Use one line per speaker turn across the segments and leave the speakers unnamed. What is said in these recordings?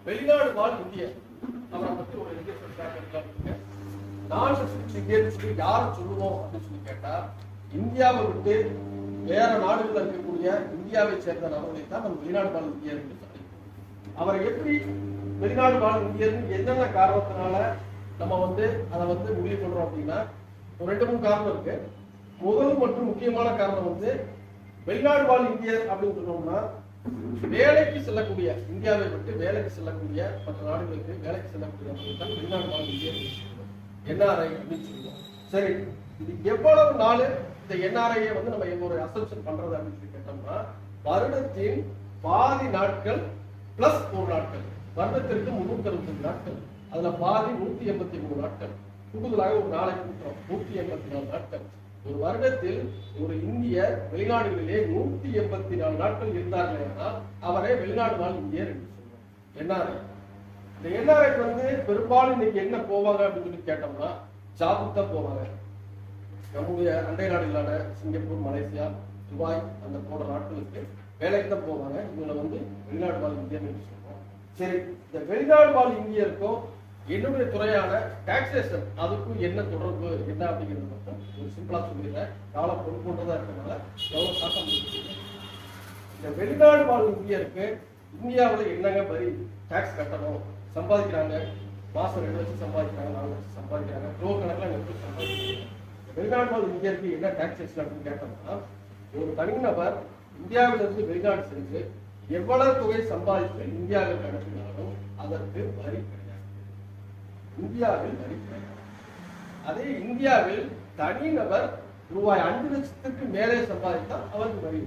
வெளிநாடு வாழ் இந்தியர் அவரை பத்தி ஒரு நான் சொல்லி யாரும் சொல்லுவோம் அப்படின்னு சொல்லி கேட்டா, இந்தியாவை விட்டு வேற நாடுகளில் இருக்கக்கூடிய இந்தியாவை சேர்ந்த நபர்களை தான் நம்ம வெளிநாடு வாழ் இந்தியர் என்று சொல்லி. அவரை எப்படி வெளிநாடு வாழ் இந்தியர் என்னென்ன காரணத்தினால நம்ம அதை முடிவு பண்றோம் அப்படின்னா, ஒரு 2-3 காரணம் இருக்கு. முதல் மற்றும் முக்கியமான காரணம் வெளிநாடு வாழ் இந்தியர் அப்படின்னு சொன்னோம்னா, வேலைக்கு செல்லக்கூடிய, இந்தியாவை விட்டு வேலைக்கு செல்லக்கூடிய மற்ற நாடுகளுக்கு வேலைக்கு செல்லக்கூடிய வெளிநாடு வாழ் இந்தியர் NRI அப்படின்னு சொல்லுவோம். சரி, இது எவ்வளவு நாள் இந்த NRI நம்ம ஒரு அசம்ஷன் பண்றது அப்படின்னு சொல்லி கேட்டோம்னா, வருடத்தின் பாதி நாட்கள் பிளஸ் 1 நாட்கள். வருடத்திற்கு 365 நாட்கள், அதுல பாதி 183 நாட்கள், கூடுதலாக ஒரு நாளை கூட்டுறோம் 184 நாட்கள். ஒரு வருடத்தில் ஒரு இந்தியர் வெளிநாடுகளிலே 184 நாட்கள் இருந்தார்கள் என்றால் அவரை வெளிநாடு வாழ் இந்தியர் என்று சொல்றோம். NRI. இந்த NRI பெரும்பாலும் இன்னைக்கு என்ன போவாங்க அப்படின்னு சொல்லி கேட்டோம்னா, ஜாபுக்கு தான் போவாங்க. நம்முடைய அண்டை நாடுகளான சிங்கப்பூர், மலேசியா, துபாய் அந்த போன்ற நாட்களுக்கு வேலைக்கு தான் போவாங்க. இவங்களை வெளிநாடு வாழ் இந்தியர் என்று சொல்றோம். சரி, இந்த வெளிநாடு வாழ் இந்தியருக்கும் என்னுடைய துறையான டாக்ஸேஷன் அதுக்கும் என்ன தொடர்பு என்ன அப்படிங்கிறது மட்டும் ஒரு சிம்பிளா சொல்லிடுறேன். காலம் பொறுப்புன்றதா இருக்கிறதுனால எவ்வளவு சாட்டம். இந்த வெளிநாடு வாழ் இந்தியருக்கு இந்தியாவில் என்னங்க வரி டாக்ஸ் கட்டணும், சம்பாதிக்கிறாங்க, மாசம் 2 லட்சம் சம்பாதிக்கிறாங்க, 4 லட்சம் சம்பாதிக்கிறாங்க, ரூபா கணக்கில் எப்படி சம்பாதிக்கிறாங்க. வெளிநாடு வாழ் இந்தியருக்கு என்ன டாக்ஸேஷன் அப்படின்னு கேட்டோம்னா, ஒரு தனிநபர் இந்தியாவிலிருந்து வெளிநாடு சென்று எவ்வளவு தொகை சம்பாதித்து இந்தியாவில் அனுப்பினாலும் அதற்கு வரி கிடையாது. இந்தியாவில் வரி கிடையாது. அதே இந்தியாவில் தனிநபர் ரூபாய் 5 லட்சத்துக்கு மேலே சம்பாதித்தால் அவருக்கு வரி.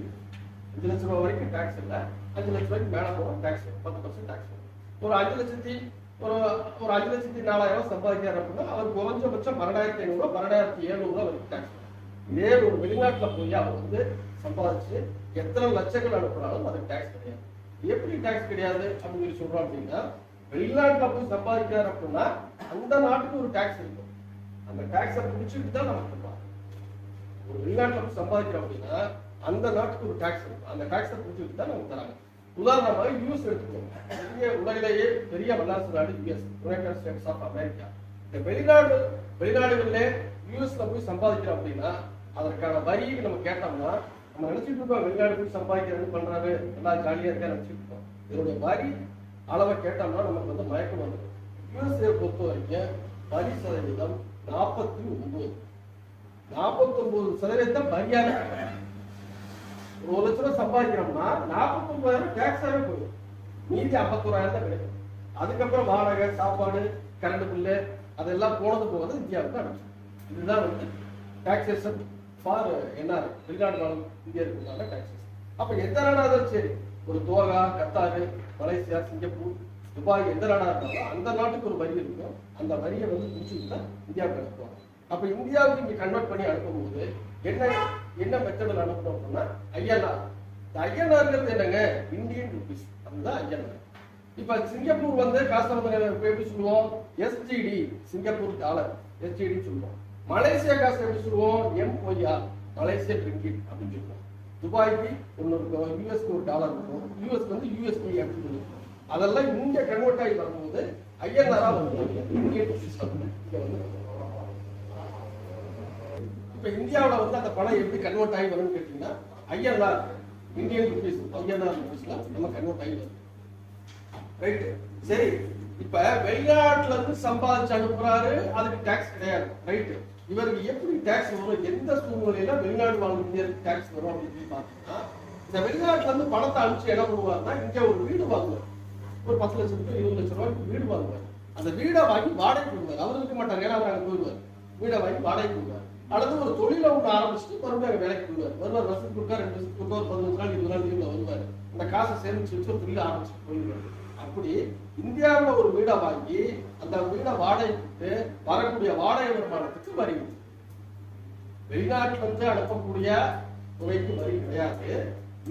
5 லட்சம் ரூபாய் வரைக்கும் டாக்ஸ் இல்லை, 5 லட்சம் ரூபாய்க்கு மேலே போகும் டாக்ஸ் 10% டாக்ஸ். ஒரு 5,04,000 சம்பாதிக்கிறார் அப்படின்னா அவர் குறைஞ்சபட்சம் 12,500 12,700 வரைக்கும் டாக்ஸ். இதே ஒரு வெளிநாட்டில் போய் அவர் சம்பாதிச்சு எத்தனை லட்சங்கள் அனுப்புனாலும் அதுக்கு டாக்ஸ் கிடையாது. எப்படி டாக்ஸ் கிடையாது அப்படின்னு சொல்றோம் அப்படின்னா, வெளிநாட்டில் போய் சம்பாதிக்கிறார் அப்படின்னா அந்த நாட்டுக்கு ஒரு டாக்ஸ் இருக்கும். அந்த டாக்ஸை பிடிச்சிட்டு தான் நமக்கு தருவாங்க. ஒரு வெளிநாட்டில் போய் சம்பாதிக்கிறோம் அப்படின்னா அந்த நாட்டுக்கு ஒரு டாக்ஸ் இருக்கும். அந்த டாக்ஸை பிடிச்சிட்டு தான் நமக்கு தராங்க. உதாரணமாக யூஎஸ் எடுத்துக்கோங்க. உலகிலேயே பெரிய வல்லரசு நாடு US, United States of America. இந்த வெளிநாடுகளிலே யூஎஸ்ல போய் சம்பாதிக்கிறோம் அப்படின்னா அதற்கான வரி நம்ம கேட்டோம்னா, நம்ம நினைச்சிட்டு இருக்கோம் வெளிநாடு போய் சம்பாதிக்கிறது பண்றாரு நல்லா ஜாலியா இருக்கா நினைச்சிட்டு இருக்கோம். இதனுடைய வரி அளவை கேட்டோம்னா நமக்கு மயக்கம் வந்துடும். யூஎஸ்ஏ பொறுத்த வரைக்கும் வரி சதவீதம் 49. 49% வரியாக. 1 லட்சம் ரூபாய் சம்பாதிக்கிறோம்னா 49,000 டாக்ஸாவே போயிடும். மீதி 51,000 தான் கிடைக்கும். அதுக்கப்புறம் வாடகை, சாப்பாடு, கரண்ட் பில்லு அதெல்லாம் போனது போகிறது இந்தியாவுக்கு அனுப்பிச்சு. இதுதான் டாக்ஸேஷன் ஃபார் NRI, வெளிநாடு வாழ் இந்தியர்களுக்கான டாக்ஸேஷன். அப்ப எந்த நாடாவது சரி, ஒரு Doha, Qatar, Malaysia, Singapore, Dubai எந்த நாடா இருந்தாலும் அந்த நாட்டுக்கு ஒரு வரி இருக்கும். அந்த வரியை முடிச்சுட்டு தான் இந்தியாவுக்கு அனுப்புவாங்க. அப்ப இந்தியாவுக்கு இங்க கன்வெர்ட் பண்ணி அனுப்பும்போது என்ன மெத்தடில் அனுப்பணும் அப்படின்னா INR. இந்த INR என்னங்க, இந்தியன் ருபீஸ். அதுதான் INR. இப்ப சிங்கப்பூர் காசு எப்படி சொல்லுவோம், SGD, சிங்கப்பூர் டாலர், SGD சொல்லுவோம். மலேசியா காசு எப்படி சொல்லுவோம், MYR, மலேசியா ரிங்கிட் அப்படின்னு சொல்லுவோம். துபாய்க்கு ஒன்று இருக்கும், யூஎஸ்க்கு ஒரு டாலர் இருக்கும், யூஎஸ்க்கு USD அப்படின்னு சொல்லுவோம். அதெல்லாம் இங்க கன்வெர்ட் ஆகி வரும்போது INR இந்தியன் ருபீஸ் இப்ப இந்தியாவில் அந்த பணம் எப்படி கன்வெர்ட் ஆகி வரும்னு கேட்டீங்கன்னா, INR இந்தியன் ருபீஸ், INR ருபீஸ்ல நம்ம கன்வெர்ட் ஆகி வரும். ரைட். சரி, இப்ப வெளிநாட்டுல இருந்து சம்பாதிச்சு அனுப்புறாரு, அதுக்கு டாக்ஸ் கிடையாது. ரைட். இவருக்கு எப்படி டாக்ஸ் வரும், எந்த சூழ்நிலையில வெளிநாடு வாழ் இந்தியருக்கு டாக்ஸ் வரும் அப்படின்னு பாத்தீங்கன்னா, இந்த வெளிநாட்டுல இருந்து பணத்தை அனுப்பிச்சு என்ன பண்ணுவாருன்னா, இங்க ஒரு வீடு வாங்குவார். ஒரு 10 லட்சம் ரூபாய் 20 லட்சம் ரூபாய்க்கு வீடு வாங்குவார். அந்த வீடை வாங்கி வாடகை கொடுப்பார். அவர் இருக்க மாட்டார், ஏன்னா அவர் அங்கே போயிடுவார். வீடை வாங்கி வாடகை கொடுப்பார். அல்லது ஒரு தொழிலை ஒன்று ஆரம்பிச்சுட்டு மறுபடியும் அங்கே வேலைக்கு போயிடுவார். வருவார், வருஷத்துக்கு கொடுத்தா 2 வருஷத்துக்கு கொடுத்தா ஒரு 15 நாள் 20 நாள் லீவ்ல வருவார். அந்த காசை சேமிச்சு வச்சு ஒரு தொழிலை ஆரம்பிச்சுட்டு போயிடுவார். அப்படி இந்தியாவில் ஒரு வீடை வாங்கி அந்த வீடை வாடகை கொடுத்து வரக்கூடிய வாடகை வருமானத்துக்கு வரி. வெளிநாட்டிலிருந்து அனுப்பக்கூடிய துறைக்கு வரி கிடையாது.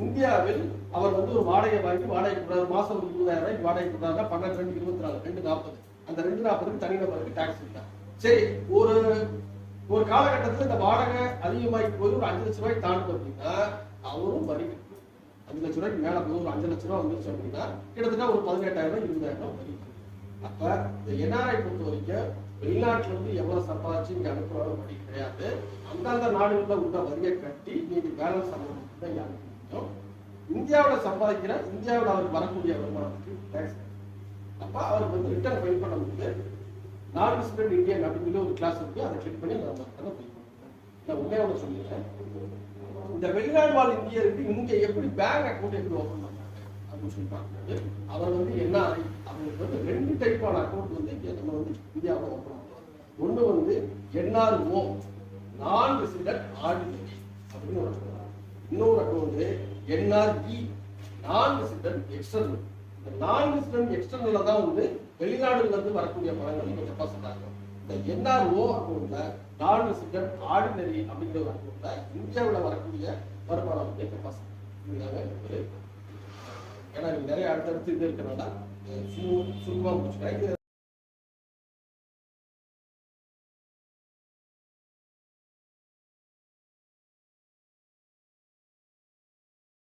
இந்தியாவில் அவர் ஒரு வாடகை வாங்கி வாடகை கொடுறாரு, மாசம் 20,000 ரூபாய்க்கு வாடகை கொடுறாருன்னா 12, 24, 240. அந்த 240க்கு தனிநபருக்கு டாக்ஸ் இருக்கா. சரி, ஒரு காலகட்டத்தில் இந்த வாடகை அதிகமாகி போய் ஒரு 5 லட்சம் ரூபாய்க்கு தாண்டும் அப்படின்னா அவரும் வரி. 5 லட்ச ரூபாய்க்கு மேல போய் ஒரு 5 லட்ச ரூபா வந்துருச்சு அப்படின்னா கிட்டத்தட்ட ஒரு 18,000 20,000 வரி. அப்ப இந்த NRI பொறுத்த வரைக்கும் வெளிநாட்டுல இருந்து எவ்வளவு சம்பாதிச்சு இங்க அனுப்புறாங்க வழி கிடையாது. அந்தந்த நாடுகள்ல உள்ள வரியை கட்டி நீங்க பேலன்ஸ் அமௌண்ட் தான் அனுப்ப. இந்தியாவில் சம்பாதிக்கிற இந்தியாவில் அவருக்கு வரக்கூடிய வருமானத்துக்கு டேக்ஸ். அப்ப அவருக்கு வந்து ரிட்டர்ன் ஃபைல் பண்ணும்போது நான் ரெசிடென்ட் இந்தியன் அப்படின்னு ஒரு கிளாஸ் இருக்கு, அதை கிளிக் பண்ணி நான் ஃபைல் பண்ணுறேன். நான் உண்மையாக சொல்லிடுறேன், இந்த வெளிநாடு வாழ் இந்தியருக்கு இங்க எப்படி பேங்க் அக்கௌண்ட் எப்படி ஓபன் பண்றாங்க அப்படின்னு சொல்லி பார்க்கும்போது அவர் வந்து NRI அவங்களுக்கு வந்து 2 டைப்பான அக்கௌண்ட் வந்து இங்க நம்ம வந்து இந்தியாவில் ஓபன் பண்ணுறோம். ஒன்று வந்து NRO நான் ரெசிடென்ட் ஆர்டினரி அப்படின்னு ஒரு அக்கௌண்ட், இன்னொரு அக்கௌண்ட் NRI நான் ரெசிடென்ட் எக்ஸ்டர்னல். இந்த நான் ரெசிடென்ட் எக்ஸ்டர்னல்ல தான் வந்து வெளிநாடுல இருந்து வரக்கூடிய பணங்கள் இங்க டெபாசிட் ஆகும். இந்த NRO அக்கௌண்ட்ல நான் ரெசிடென்ட் ஆர்டினரி அப்படிங்கிற ஒரு அக்கௌண்ட்ல இந்தியாவில் வரக்கூடிய வருமானம் வந்து டெபாசிட். ஏன்னா நிறைய அடுத்தடுத்து இது இருக்கிறனால சுருக்கமாக முடிச்சுக்கிறேன்.